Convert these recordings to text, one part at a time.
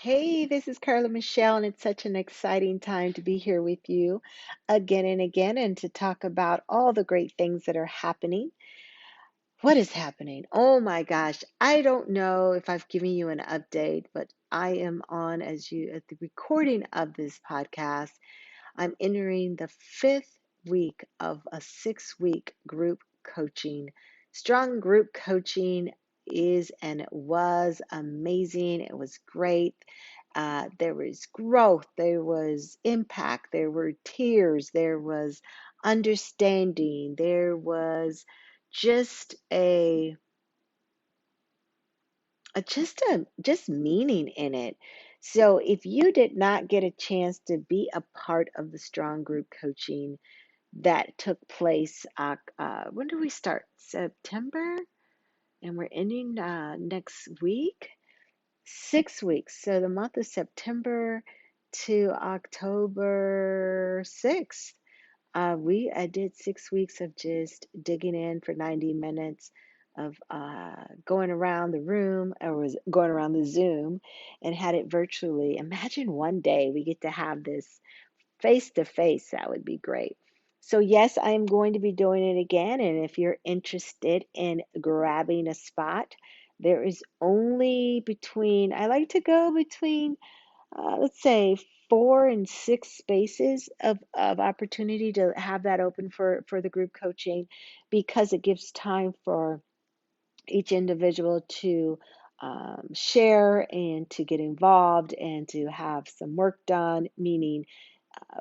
Hey, this is Carla Michelle, and it's such an exciting time to be here with you again and again and to talk about all the great things that are happening. What is happening? Oh my gosh, I don't know if I've given you an update, but I am on at the recording of this podcast. I'm entering the fifth week of a 6 week group coaching. Strong group coaching is and it was amazing. It was great. There was growth, there was impact, there were tears, there was understanding, there was just just meaning in it. So if you did not get a chance to be a part of the strong group coaching that took place, when do we start? September, and we're ending next week. 6 weeks. So the month of September to October 6th. I did 6 weeks of just digging in for 90 minutes of going around the room, or was going around the Zoom, and had it virtually. Imagine one day we get to have this face to face. That would be great. So, yes, I am going to be doing it again. And if you're interested in grabbing a spot, there is only I like to go between let's say 4 and 6 spaces of opportunity to have that open for the group coaching, because it gives time for each individual to share and to get involved and to have some work done, meaning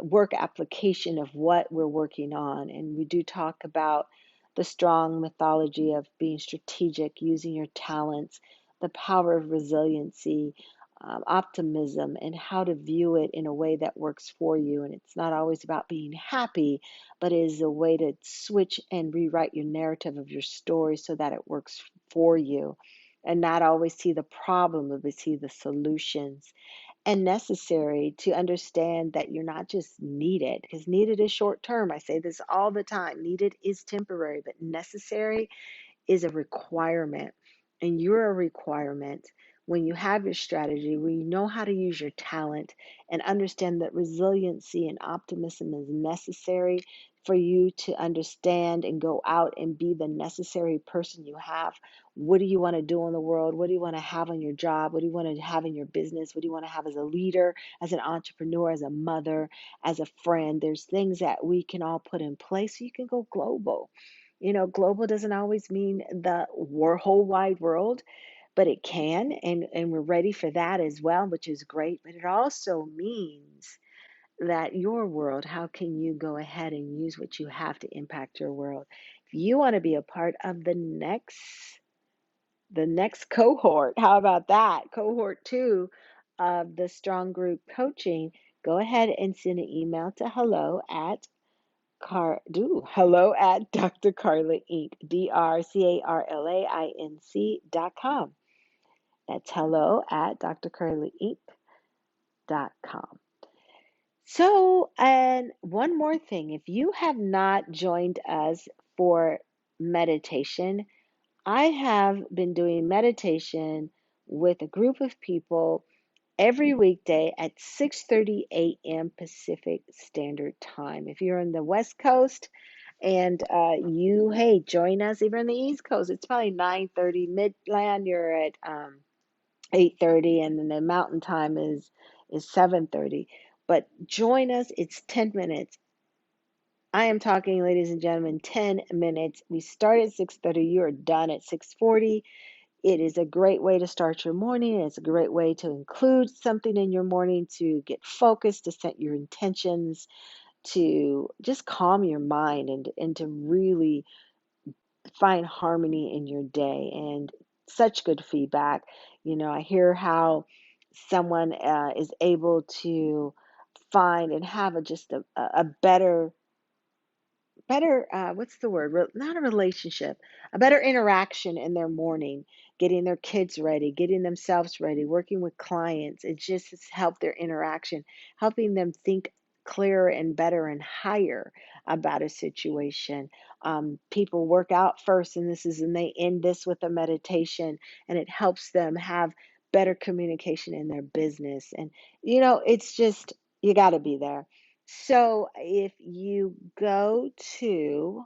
work application of what we're working on. And we do talk about the strong mythology of being strategic, using your talents, the power of resiliency, optimism, and how to view it in a way that works for you. And it's not always about being happy, but is a way to switch and rewrite your narrative of your story so that it works for you. And not always see the problem, but see the solutions, and necessary to understand that you're not just needed, because needed is short term. I say this all the time. Needed is temporary, but necessary is a requirement. And you're a requirement when you have your strategy, when you know how to use your talent and understand that resiliency and optimism is necessary for you to understand and go out and be the necessary person you have. What do you want to do in the world? What do you want to have on your job? What do you want to have in your business? What do you want to have as a leader, as an entrepreneur, as a mother, as a friend? There's things that we can all put in place so you can go global. Global doesn't always mean the whole wide world, but it can, and we're ready for that as well, which is great. But it also means that your world, how can you go ahead and use what you have to impact your world? If you want to be a part of the next cohort, how about that? Cohort 2 of the Strong Group Coaching, go ahead and send an email to hello at Dr. Carla Inc. DrCarlaInc.com. That's hello at drcarlainc.com. So, and one more thing, if you have not joined us for meditation, I have been doing meditation with a group of people every weekday at 6:30 a.m. Pacific Standard Time. If you're on the West Coast and hey, join us. Even on the East Coast, it's probably 9:30. Midland, you're at 8:30, and then the Mountain Time is 7:30. But join us. It's 10 minutes. I am talking, ladies and gentlemen, 10 minutes. We start at 6:30. You are done at 6:40. It is a great way to start your morning. It's a great way to include something in your morning to get focused, to set your intentions, to just calm your mind, and to really find harmony in your day. And such good feedback. I hear how someone is able to find and have just a better what's the word, not a relationship, a better interaction in their morning, getting their kids ready, getting themselves ready, working with clients. It just has helped their interaction, helping them think clearer and better and higher about a situation. People work out first, and they end this with a meditation, and it helps them have better communication in their business. And, it's just, you got to be there. So if you go to,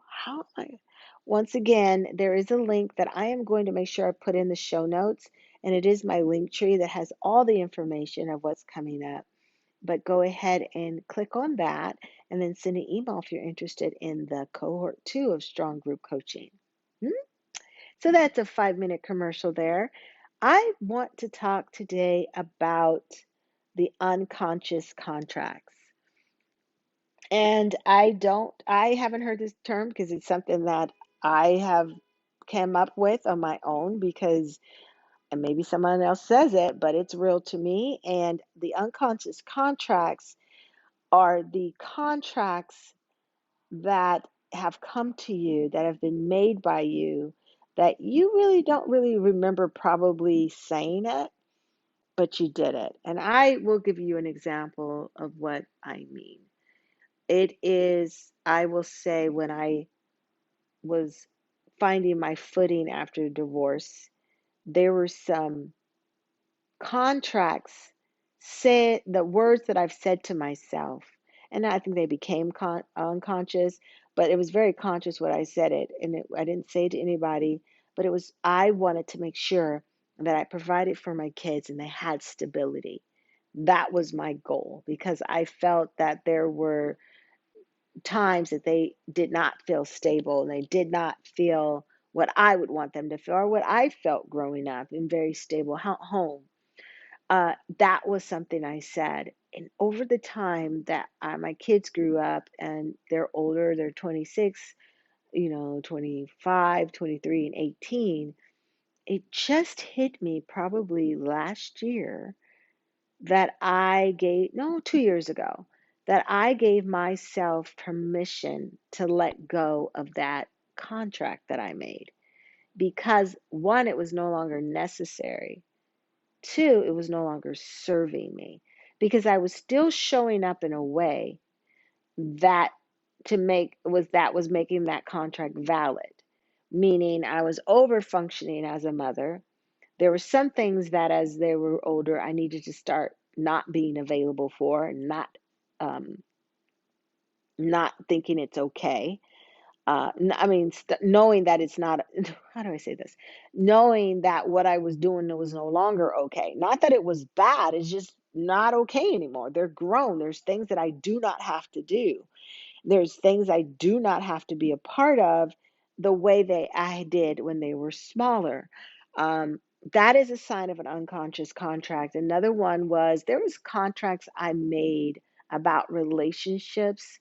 once again, there is a link that I am going to make sure I put in the show notes. And it is my link tree that has all the information of what's coming up. But go ahead and click on that and then send an email if you're interested in the cohort 2 of Strong Group Coaching. Hmm? So that's a 5-minute commercial there. I want to talk today about the unconscious contracts. And I haven't heard this term because it's something that I have come up with on my own because, and maybe someone else says it, but it's real to me. And the unconscious contracts are the contracts that have come to you, that have been made by you, that you really don't really remember probably saying it, but you did it. And I will give you an example of what I mean. It is, I will say, when I was finding my footing after divorce, there were some contracts, said the words that I've said to myself, and I think they became unconscious, but it was very conscious what I said it, and I didn't say it to anybody, but it was, I wanted to make sure that I provided for my kids and they had stability. That was my goal because I felt that there were times that they did not feel stable and they did not feel what I would want them to feel or what I felt growing up in very stable home. That was something I said. And over the time that my kids grew up and they're older, they're 26, 25, 23, and 18, it just hit me probably last year that I gave, no, 2 years ago, that I gave myself permission to let go of that contract that I made. Because one, it was no longer necessary. Two, it was no longer serving me because I was still showing up in a way that was making that contract valid. Meaning I was over functioning as a mother. There were some things that as they were older, I needed to start not being available for, and um, not thinking it's okay. Knowing that it's not, how do I say this? Knowing that what I was doing was no longer okay. Not that it was bad, it's just not okay anymore. They're grown. There's things that I do not have to do. There's things I do not have to be a part of the way I did when they were smaller. Um, that is a sign of an unconscious contract. Another one was there was contracts I made about relationships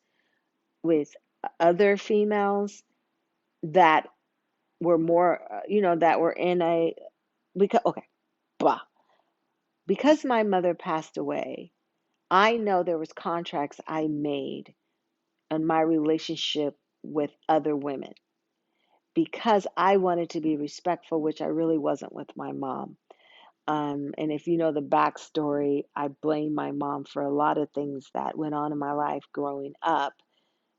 with other females that were more, that were in a, because, okay, blah. Because my mother passed away, I know there was contracts I made in my relationship with other women because I wanted to be respectful, which I really wasn't with my mom. And if you know the backstory, I blame my mom for a lot of things that went on in my life growing up.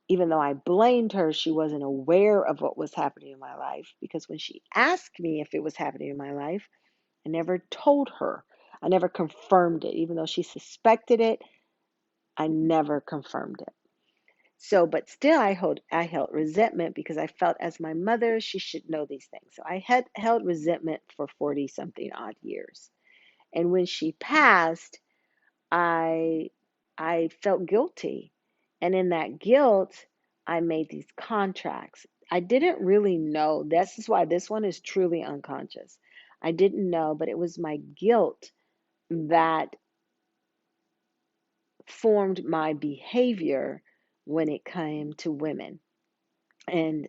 Even though I blamed her, she wasn't aware of what was happening in my life because when she asked me if it was happening in my life, I never told her. I never confirmed it. Even though she suspected it, I never confirmed it. So, but still, I held resentment because I felt as my mother, she should know these things. So I had held resentment for 40 something odd years. And when she passed, I I felt guilty. And in that guilt, I made these contracts. I didn't really know. This is why this one is truly unconscious. I didn't know, but it was my guilt that formed my behavior when it came to women and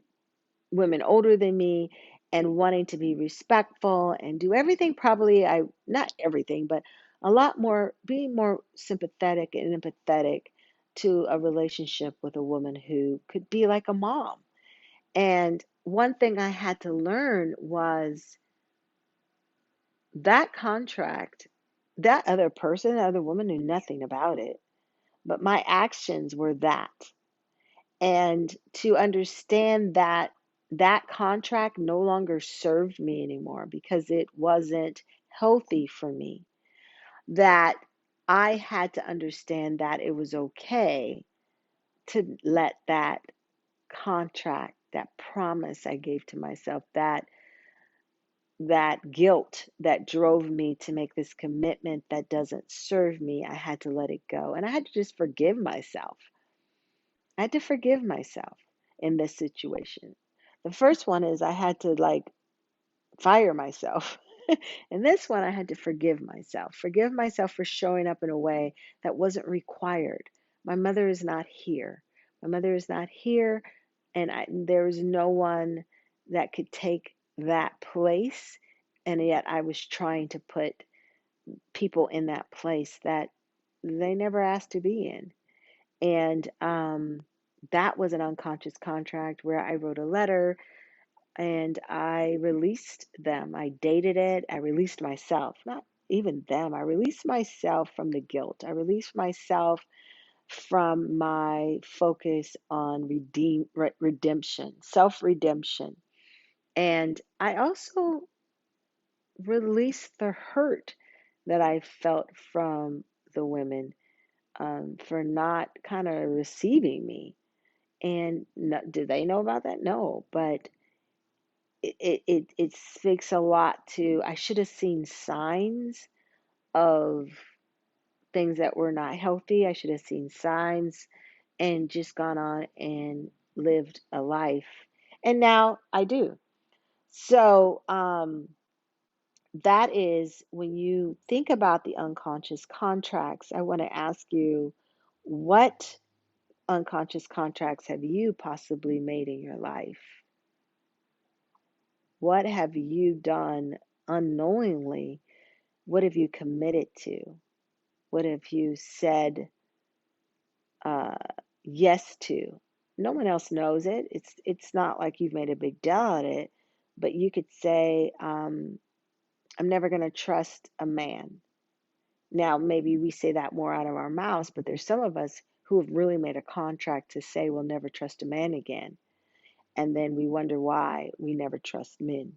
women older than me and wanting to be respectful and do everything probably not everything, but a lot more, being more sympathetic and empathetic to a relationship with a woman who could be like a mom. And one thing I had to learn was that contract, that other person, that other woman knew nothing about it, but my actions were that. And to understand that that contract no longer served me anymore because it wasn't healthy for me, that I had to understand that it was okay to let that contract, that promise I gave to myself, that guilt that drove me to make this commitment that doesn't serve me, I had to let it go. And I had to just forgive myself. I had to forgive myself in this situation. The first one is I had to like fire myself. And this one, I had to forgive myself for showing up in a way that wasn't required. My mother is not here. My mother is not here, and there was no one that could take that place. And yet, I was trying to put people in that place that they never asked to be in. And that was an unconscious contract where I wrote a letter and I released them. I dated it. I released myself, not even them. I released myself from the guilt. I released myself from my focus on redemption, self redemption. And I also released the hurt that I felt from the women for not kind of receiving me. And no, did they know about that? No, but it speaks a lot to, I should have seen signs of things that were not healthy. I should have seen signs and just gone on and lived a life. And now I do. So that is when you think about the unconscious contracts, I want to ask you, what unconscious contracts have you possibly made in your life? What have you done unknowingly? What have you committed to? What have you said uh, yes to? No one else knows it. It's not like you've made a big deal out of it, but you could say, "I'm never going to trust a man." Now, maybe we say that more out of our mouths, but there's some of us who have really made a contract to say we'll never trust a man again, and then we wonder why we never trust men.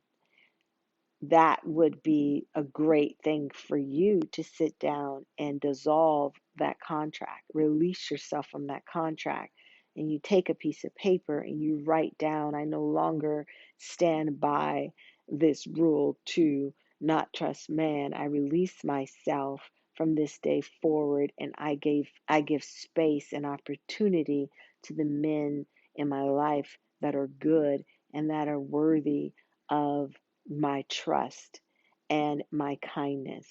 That would be a great thing for you to sit down and dissolve that contract, release yourself from that contract. And you take a piece of paper and you write down, I no longer stand by this rule to not trust man. I release myself from this day forward, and I give space and opportunity to the men in my life that are good and that are worthy of my trust and my kindness,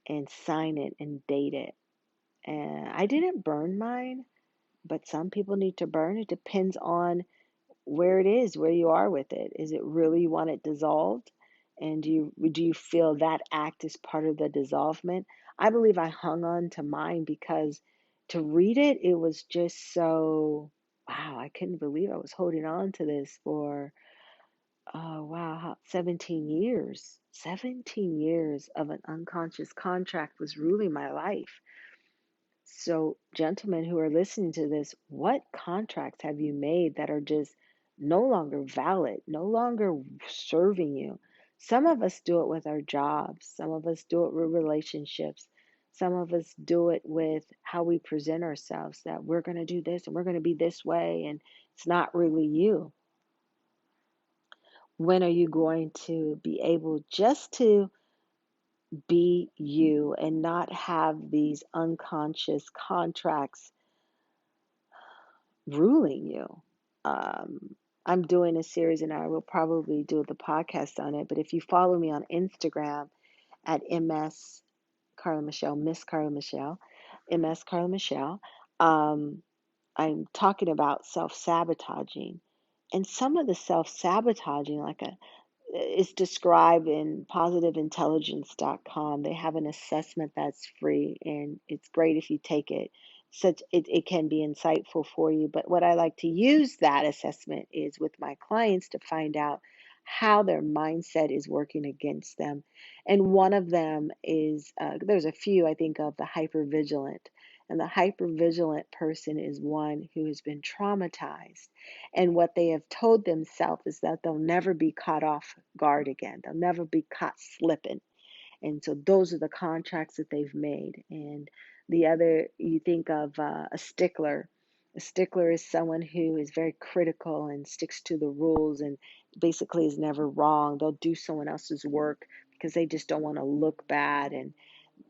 and sign it and date it. And I didn't burn mine, but some people need to burn. It depends on where it is, where you are with it. Is it really you want it dissolved? And do you feel that act is part of the dissolvement? I believe I hung on to mine because to read it, it was just so, wow, I couldn't believe I was holding on to this for, oh, wow, 17 years. 17 years of an unconscious contract was ruling my life. So, gentlemen who are listening to this, what contracts have you made that are just no longer valid, no longer serving you? Some of us do it with our jobs, some of us do it with relationships, some of us do it with how we present ourselves, that we're going to do this and we're going to be this way, and it's not really you. When are you going to be able just to be you and not have these unconscious contracts ruling you? I'm doing a series and I will probably do the podcast on it. But if you follow me on Instagram at MS Carla Michelle, Miss Carla Michelle, MS Carla Michelle, um, I'm talking about self sabotaging. And some of the self sabotaging, like a is described in positiveintelligence.com. They have an assessment that's free and it's great if you take it. Such it can be insightful for you. But what I like to use that assessment is with my clients to find out how their mindset is working against them. And one of them is there's a few I think of, the hypervigilant. And the hypervigilant person is one who has been traumatized, and what they have told themselves is that they'll never be caught off guard again. They'll never be caught slipping. And so those are the contracts that they've made. And the other, you think of a stickler. A stickler is someone who is very critical and sticks to the rules and basically is never wrong. They'll do someone else's work because they just don't want to look bad, and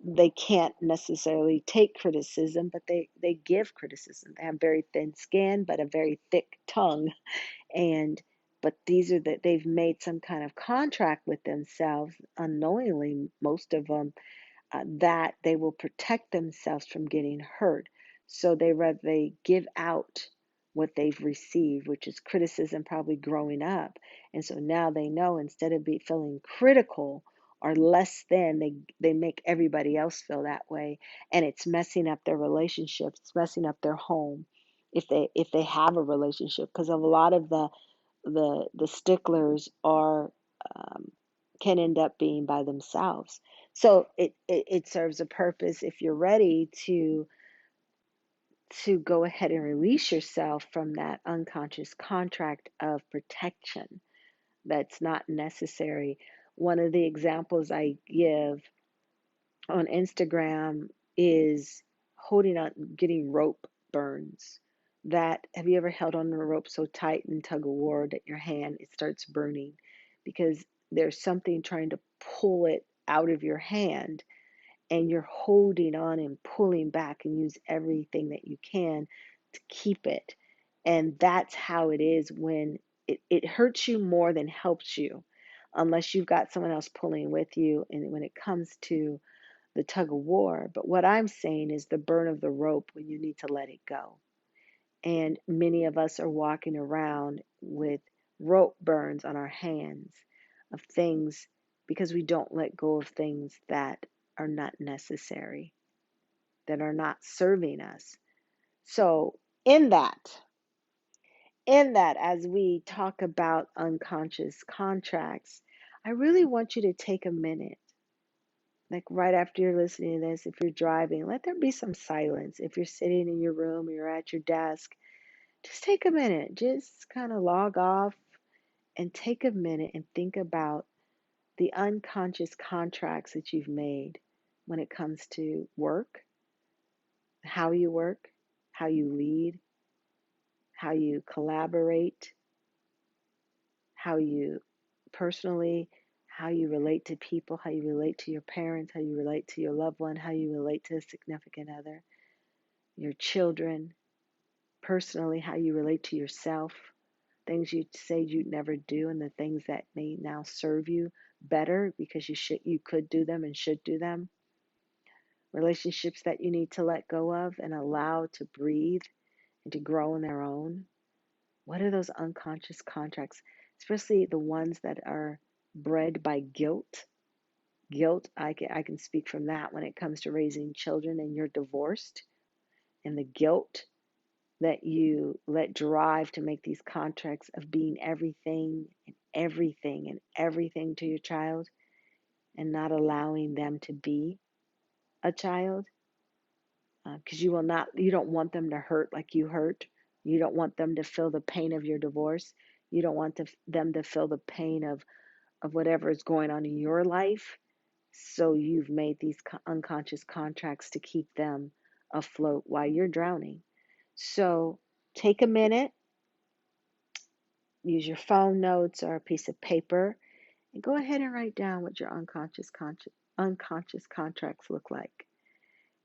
they can't necessarily take criticism, but they give criticism. They have very thin skin, but a very thick tongue. And but these are that they've made some kind of contract with themselves unknowingly, most of them, that they will protect themselves from getting hurt. So they give out what they've received, which is criticism, probably growing up. And so now they know, instead of feeling critical or less than, they make everybody else feel that way, and it's messing up their relationships, it's messing up their home, if they have a relationship, because a lot of the sticklers are, um, can end up being by themselves. So it serves a purpose if you're ready to go ahead and release yourself from that unconscious contract of protection that's not necessary. One of the examples I give on Instagram is holding on, getting rope burns. That, have you ever held on to a rope so tight in tug of war that your hand, it starts burning because there's something trying to pull it out of your hand, and you're holding on and pulling back and use everything that you can to keep it. And that's how it is when it hurts you more than helps you, unless you've got someone else pulling with you, and when it comes to the tug of war. But what I'm saying is the burn of the rope when you need to let it go. And many of us are walking around with rope burns on our hands of things because we don't let go of things that are not necessary, that are not serving us. So, in that, as we talk about unconscious contracts, I really want you to take a minute, like right after you're listening to this, if you're driving, let there be some silence. If you're sitting in your room or you're at your desk, just take a minute, just kind of log off and take a minute and think about the unconscious contracts that you've made when it comes to work, how you lead, how you collaborate, how you personally, how you relate to people, how you relate to your parents, how you relate to your loved one, how you relate to a significant other, your children, personally, how you relate to yourself, things you say you'd never do, and the things that may now serve you better because you could do them and should do them, relationships that you need to let go of and allow to breathe and to grow on their own. What are those unconscious contracts, especially the ones that are bred by guilt? Guilt, I can speak from that when it comes to raising children and you're divorced, and the guilt that you let drive to make these contracts of being everything to your child, and not allowing them to be a child, because you don't want them to hurt like you hurt. You don't want them to feel the pain of your divorce. You don't want them to feel the pain of whatever is going on in your life. So you've made these unconscious contracts to keep them afloat while you're drowning. So take a minute, use your phone notes or a piece of paper, and go ahead and write down what your unconscious contracts look like.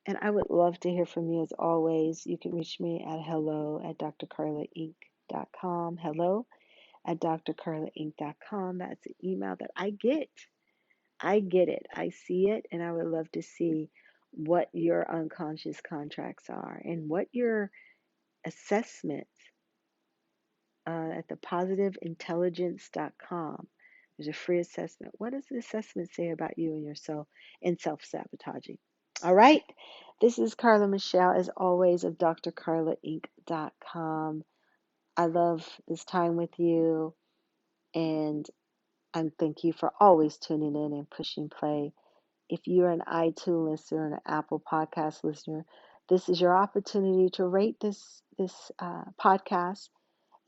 And I would love to hear from you as always. You can reach me at hello@drcarlainc.com. Hello@drcarlainc.com. That's an email that I get. I get it. I see it. And I would love to see what your unconscious contracts are and what your assessment at the positiveintelligence.com. There's a free assessment. What does the assessment say about you and yourself and self-sabotaging? All right. This is Carla Michelle, as always, of drcarlainc.com. I love this time with you, and I thank you for always tuning in and pushing play. If you're an iTunes listener and an Apple Podcast listener, this is your opportunity to rate this podcast.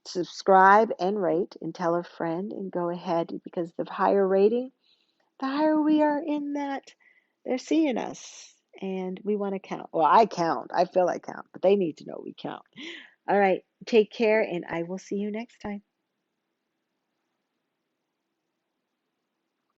Subscribe and rate, and tell a friend, and go ahead, because the higher rating, the higher we are in that, they're seeing us and we want to count. Well, I count. I feel I count, but they need to know we count. All right. Take care, and I will see you next time.